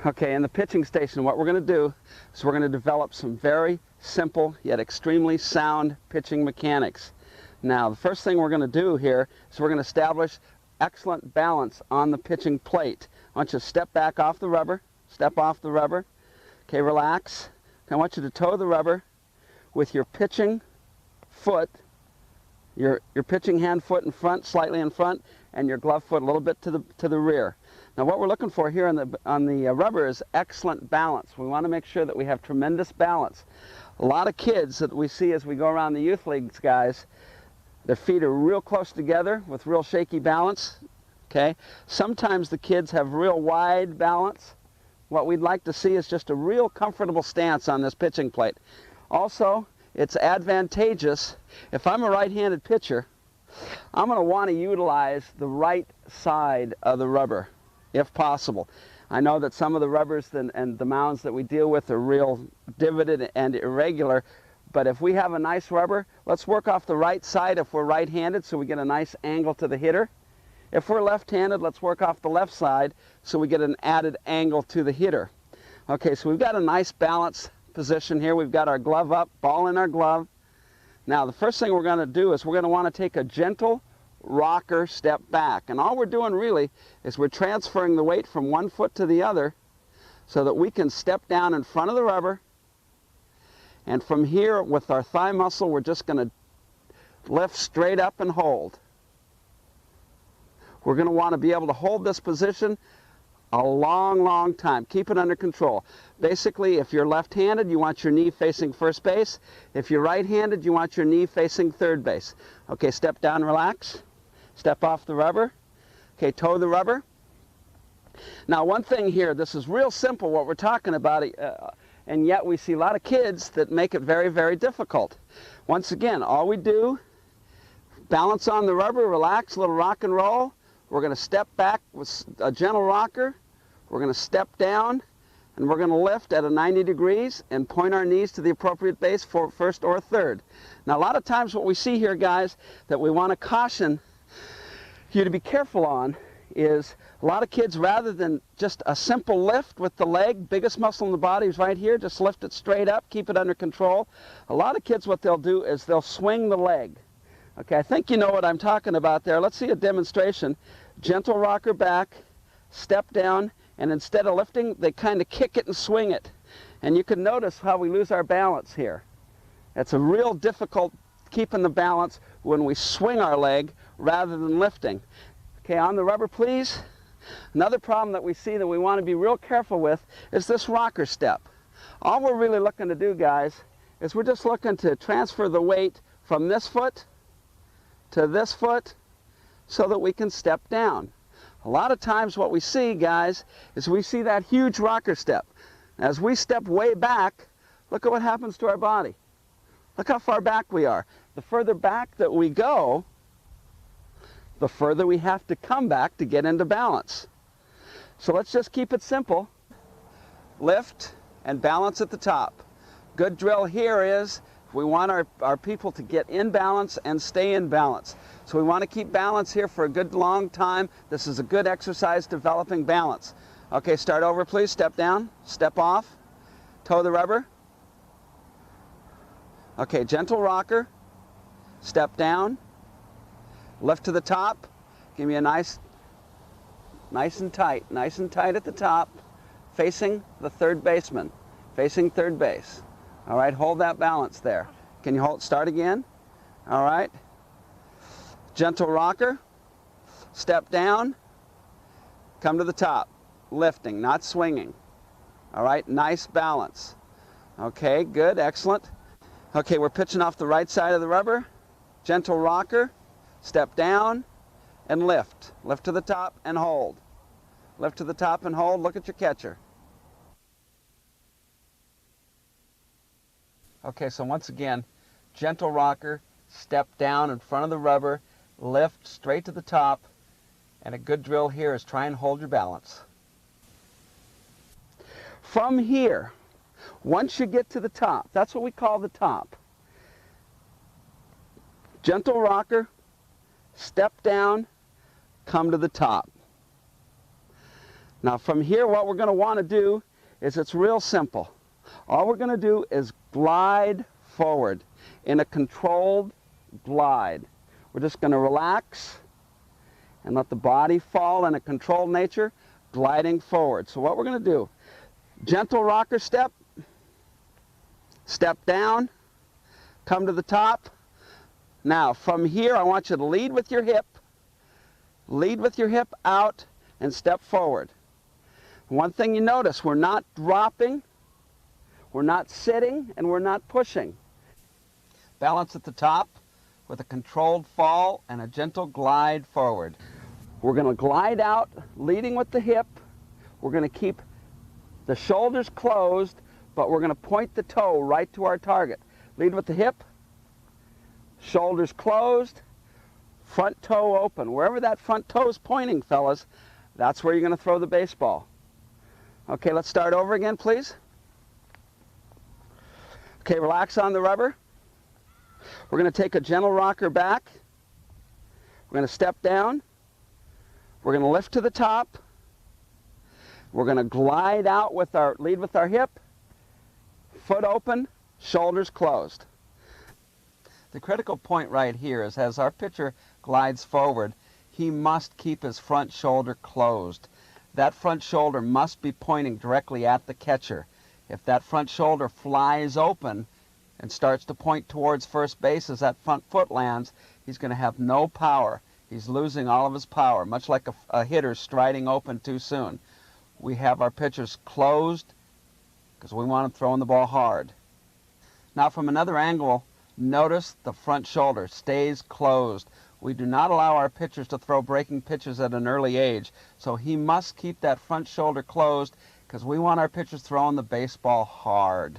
Okay, in the pitching station, what we're going to do is we're going to develop some very simple yet extremely sound pitching mechanics. Now, the first thing we're going to do here is we're going to establish excellent balance on the pitching plate. I want you to step back off the rubber, step off the rubber. Okay, relax. I want you to toe the rubber with your pitching foot, your pitching hand foot in front, slightly in front, and your glove foot a little bit to the rear. Now what we're looking for here on the rubber is excellent balance. We want to make sure that we have tremendous balance. A lot of kids that we see as we go around the youth leagues, guys, their feet are real close together with real shaky balance. Okay? Sometimes the kids have real wide balance. What we'd like to see is just a real comfortable stance on this pitching plate. Also, it's advantageous, if I'm a right-handed pitcher, I'm going to want to utilize the right side of the rubber, if possible. I know that some of the rubbers and the mounds that we deal with are real divoted and irregular, but if we have a nice rubber, let's work off the right side if we're right-handed so we get a nice angle to the hitter. If we're left-handed, let's work off the left side so we get an added angle to the hitter. Okay, so we've got a nice balance position here. We've got our glove up, ball in our glove. Now the first thing we're going to do is we're going to want to take a gentle rocker step back. And all we're doing really is we're transferring the weight from one foot to the other so that we can step down in front of the rubber. And from here with our thigh muscle, we're just going to lift straight up and hold. We're going to want to be able to hold this position a long, long time. Keep it under control. Basically, if you're left-handed, you want your knee facing first base. If you're right-handed, you want your knee facing third base. Okay, step down, relax. Step off the rubber. Okay, toe the rubber. Now, one thing here, this is real simple what we're talking about, and yet we see a lot of kids that make it very, very difficult. Once again, all we do, balance on the rubber, relax, a little rock and roll. We're going to step back with a gentle rocker. We're going to step down, and we're going to lift at a 90 degrees and point our knees to the appropriate base for first or third. Now, a lot of times what we see here, guys, that we want to caution you to be careful on is a lot of kids, rather than just a simple lift with the leg, biggest muscle in the body is right here, just lift it straight up, keep it under control. A lot of kids, what they'll do is they'll swing the leg. Okay, I think you know what I'm talking about there. Let's see a demonstration. Gentle rocker back, step down, and instead of lifting, they kind of kick it and swing it. And you can notice how we lose our balance here. It's a real difficult keeping the balance when we swing our leg rather than lifting. Okay, on the rubber, please. Another problem that we see that we want to be real careful with is this rocker step. All we're really looking to do, guys, is we're just looking to transfer the weight from this foot to this foot so that we can step down. A lot of times what we see, guys, is we see that huge rocker step. As we step way back, look at what happens to our body. Look how far back we are. The further back that we go, the further we have to come back to get into balance. So let's just keep it simple. Lift and balance at the top. Good drill here is we want our people to get in balance and stay in balance. So we want to keep balance here for a good long time. This is a good exercise developing balance. Okay, start over please. Step down, step off, toe the rubber. Okay, gentle rocker, step down, lift to the top. Give me a nice and tight at the top, facing the third baseman, facing third base. All right, hold that balance there. Can you hold, start again? All right. Gentle rocker, step down, come to the top, lifting, not swinging. All right, nice balance. Okay, good, excellent. Okay, we're pitching off the right side of the rubber. Gentle rocker, step down and lift. Lift to the top and hold. Lift to the top and hold, look at your catcher. Okay, so once again, gentle rocker, step down in front of the rubber, lift straight to the top, and a good drill here is try and hold your balance. From here, once you get to the top, that's what we call the top. Gentle rocker, step down, come to the top. Now from here, what we're going to want to do is, it's real simple. All we're going to do is glide forward in a controlled glide. We're just going to relax and let the body fall in a controlled nature, gliding forward. So what we're going to do, gentle rocker step, step down, come to the top. Now from here, I want you to lead with your hip out and step forward. One thing you notice, we're not dropping, we're not sitting, and we're not pushing. Balance at the top with a controlled fall and a gentle glide forward. We're going to glide out, leading with the hip. We're going to keep the shoulders closed, but we're going to point the toe right to our target. Lead with the hip, shoulders closed, front toe open. Wherever that front toe is pointing, fellas, that's where you're going to throw the baseball. Okay, let's start over again, please. Okay, relax on the rubber. We're going to take a gentle rocker back. We're going to step down. We're going to lift to the top. We're going to glide out with our, lead with our hip, foot open, shoulders closed. The critical point right here is, as our pitcher glides forward, he must keep his front shoulder closed. That front shoulder must be pointing directly at the catcher. If that front shoulder flies open and starts to point towards first base as that front foot lands, he's going to have no power. He's losing all of his power, much like a hitter striding open too soon. We have our pitchers closed because we want them throwing the ball hard. Now from another angle, notice the front shoulder stays closed. We do not allow our pitchers to throw breaking pitches at an early age, so he must keep that front shoulder closed because we want our pitchers throwing the baseball hard.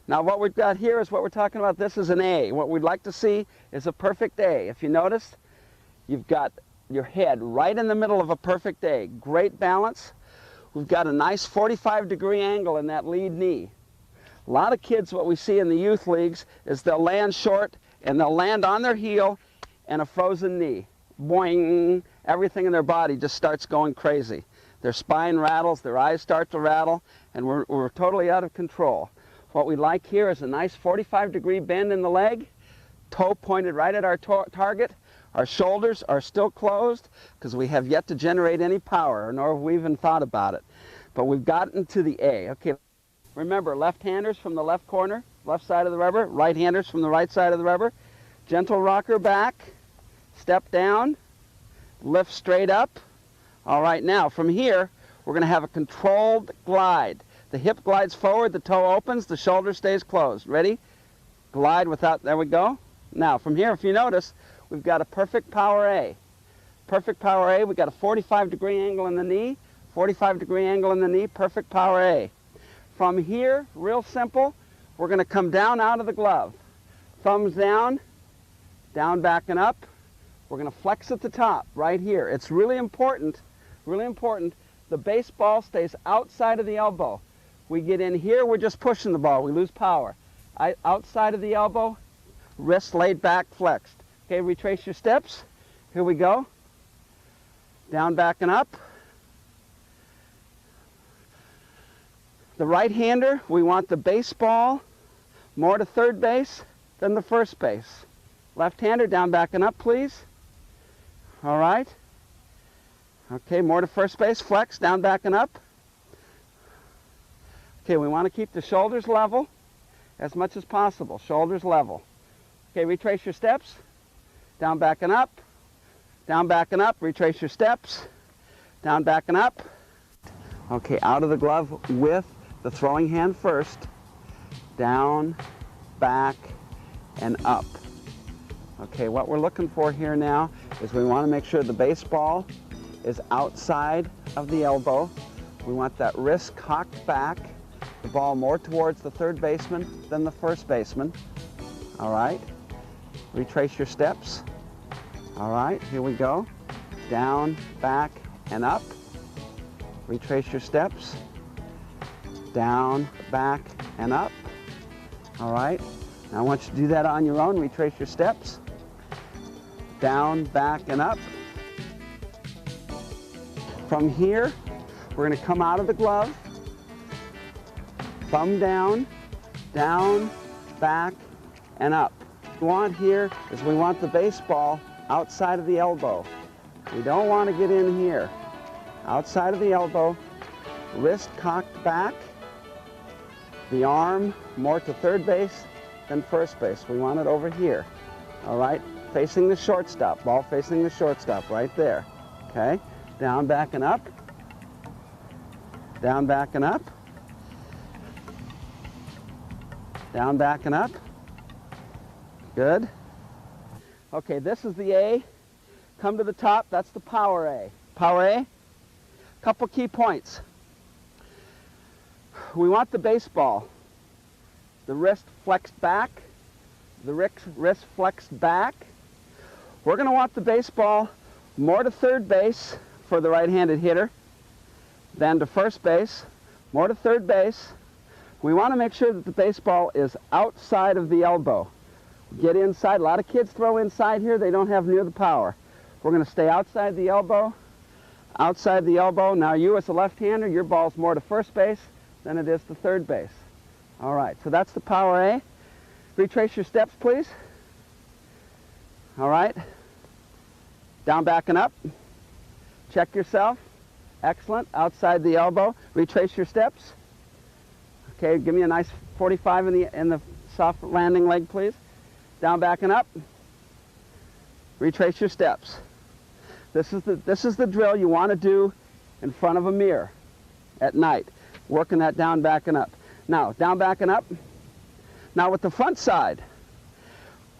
Now what we've got here is what we're talking about. This is an A. What we'd like to see is a perfect A. If you notice, you've got your head right in the middle of a perfect A. Great balance. We've got a nice 45-degree angle in that lead knee. A lot of kids, what we see in the youth leagues is they'll land short and they'll land on their heel and a frozen knee. Boing! Everything in their body just starts going crazy. Their spine rattles, their eyes start to rattle, and we're totally out of control. What we like here is a nice 45-degree bend in the leg, toe pointed right at our target. Our shoulders are still closed because we have yet to generate any power, nor have we even thought about it. But we've gotten to the A. Okay. Remember, left-handers from the left corner, left side of the rubber, right-handers from the right side of the rubber. Gentle rocker back, step down, lift straight up. All right, now from here, we're going to have a controlled glide. The hip glides forward, the toe opens, the shoulder stays closed. Ready? Glide without, there we go. Now from here, if you notice, we've got a perfect power A. Perfect power A, we've got a 45-degree angle in the knee, 45-degree angle in the knee, perfect power A. From here, real simple, we're going to come down out of the glove. Thumbs down, down, back, and up. We're going to flex at the top, right here. It's really important, the baseball stays outside of the elbow. We get in here, we're just pushing the ball, we lose power. Outside of the elbow, wrist laid back, flexed. Okay, retrace your steps. Here we go. Down, back, and up. The right-hander, we want the baseball more to third base than the first base. Left-hander, down, back, and up, please. All right. Okay, more to first base, flex, down, back, and up. Okay, we want to keep the shoulders level as much as possible. Shoulders level. Okay, retrace your steps. Down, back, and up. Down, back, and up. Retrace your steps. Down, back, and up. Okay, out of the glove with the throwing hand first. Down, back, and up. Okay, what we're looking for here now is we want to make sure the baseball is outside of the elbow. We want that wrist cocked back, the ball more towards the third baseman than the first baseman. All right, retrace your steps. All right, here we go. Down, back, and up. Retrace your steps. Down, back, and up. All right, now I want you to do that on your own. Retrace your steps. Down, back, and up. From here, We're going to come out of the glove, thumb down, down, back, and up. What we want here is we want the baseball outside of the elbow. We don't want to get in here. Outside of the elbow, wrist cocked back, the arm more to third base than first base. We want it over here. All right, facing the shortstop, ball facing the shortstop right there. Okay, down, back, and up. Down, back, and up. Down, back, and up. Good. Okay, this is the A. Come to the top, that's the power A. Power A, couple key points. We want the baseball, the wrist flexed back, the wrist flexed back. We're going to want the baseball more to third base for the right-handed hitter than to first base, more to third base. We want to make sure that the baseball is outside of the elbow. Get inside. A lot of kids throw inside here. They don't have near the power. We're going to stay outside the elbow, outside the elbow. Now you as a left-hander, your ball's more to first base than it is to third base. All right, so that's the power A. Retrace your steps, please. All right. Down, back, and up. Check yourself. Excellent. Outside the elbow. Retrace your steps. Okay, give me a nice 45 in the soft landing leg, please. Down, back, and up. Retrace your steps. This is the drill you want to do in front of a mirror at night. Working that down, back, and up. Now, down, back, and up. Now with the front side,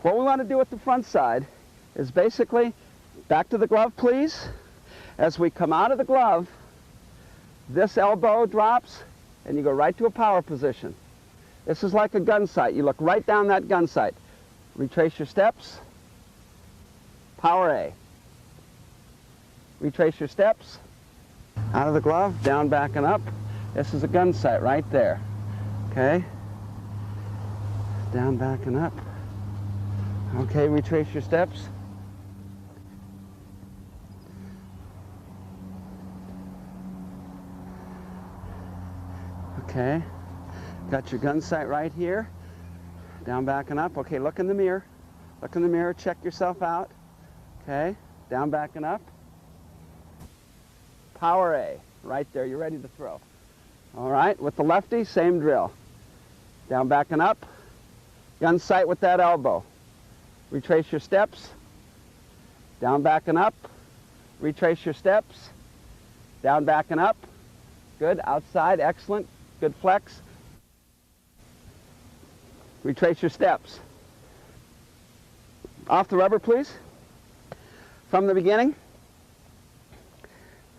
what we want to do with the front side is basically, back to the glove, please. As we come out of the glove, this elbow drops, and you go right to a power position. This is like a gun sight. You look right down that gun sight. Retrace your steps. Power A. Retrace your steps. Out of the glove, down, back, and up. This is a gun sight right there. Okay? Down, back, and up. Okay, retrace your steps. Okay, got your gun sight right here. Down, back, and up. Okay, look in the mirror. Look in the mirror, check yourself out. Okay, down, back, and up. Power A, right there, you're ready to throw. All right, with the lefty, same drill. Down, back, and up. Gun sight with that elbow. Retrace your steps. Down, back, and up. Retrace your steps. Down, back, and up. Good, outside, excellent. Good flex. Retrace your steps. Off the rubber, please. From the beginning.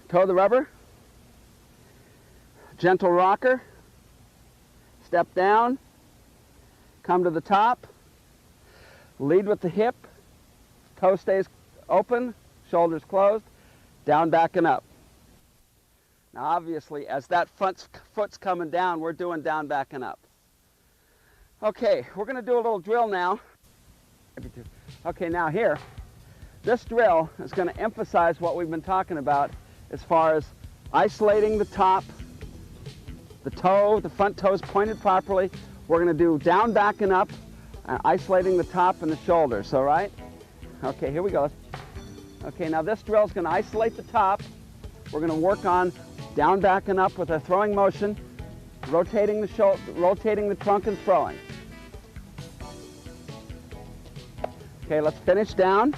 Toe the rubber. Gentle rocker. Step down. Come to the top. Lead with the hip. Toe stays open. Shoulders closed. Down, back, and up. Now obviously, as that foot's coming down, we're doing down, back, and up. Okay, we're going to do a little drill now. Okay, now here, this drill is going to emphasize what we've been talking about as far as isolating the top, the toe, the front toes pointed properly. We're going to do down, back, and up, isolating the top and the shoulders, all right? Okay, here we go. Okay, now this drill is going to isolate the top. We're going to work on down, back, and up with a throwing motion, rotating the shoulder, rotating the trunk and throwing. Okay, let's finish down.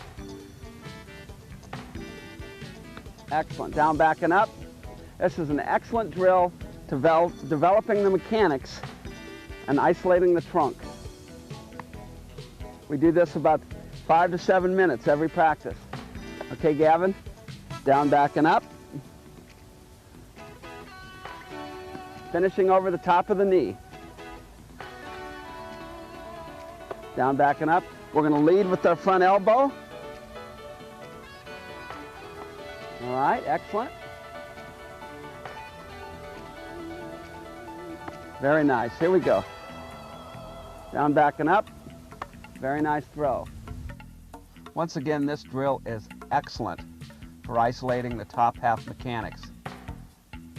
Excellent. Down, back, and up. This is an excellent drill to developing the mechanics and isolating the trunk. We do this about 5 to 7 minutes every practice. Okay, Gavin? Down, back, and up. Finishing over the top of the knee. Down, back, and up. We're going to lead with our front elbow. All right, excellent. Very nice. Here we go. Down, back, and up. Very nice throw. Once again, this drill is excellent for isolating the top half mechanics.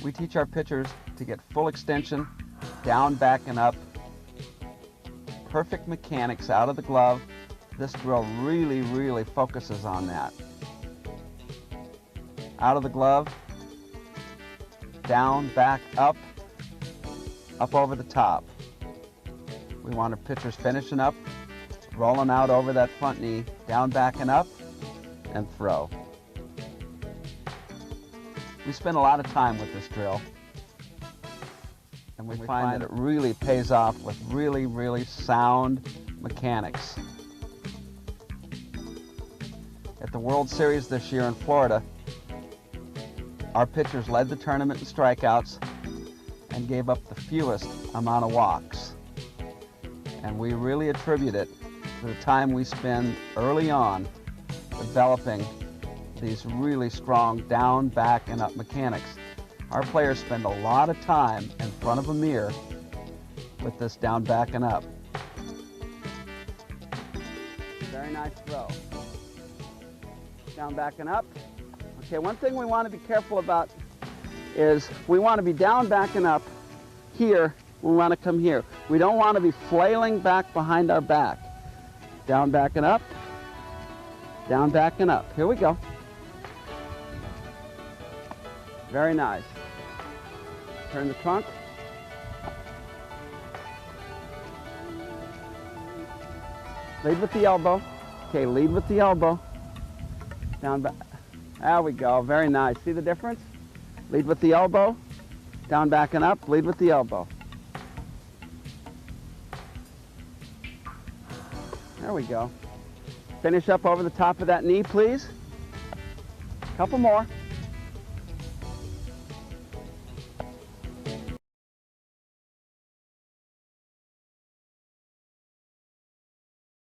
We teach our pitchers to get full extension, down, back, and up. Perfect mechanics out of the glove. This drill really, really focuses on that. Out of the glove, down, back, up over the top. We want our pitchers finishing up, rolling out over that front knee, down, back, and up, and throw. We spend a lot of time with this drill, and we find that it really pays off with really, really sound mechanics. At the World Series this year in Florida, our pitchers led the tournament in strikeouts and gave up the fewest amount of walks. And we really attribute it to the time we spend early on developing these really strong down, back, and up mechanics. Our players spend a lot of time in front of a mirror with this down, back, and up. Very nice throw. Down, back, and up. Okay, one thing we want to be careful about is we want to be down, back, and up here. We want to come here. We don't want to be flailing back behind our back. Down, back, and up. Down, back, and up. Here we go. Very nice. Turn the trunk. Lead with the elbow. Okay, lead with the elbow. Down, back. There we go. Very nice. See the difference? Lead with the elbow. Down, back, and up. Lead with the elbow. There we go. Finish up over the top of that knee, please. Couple more.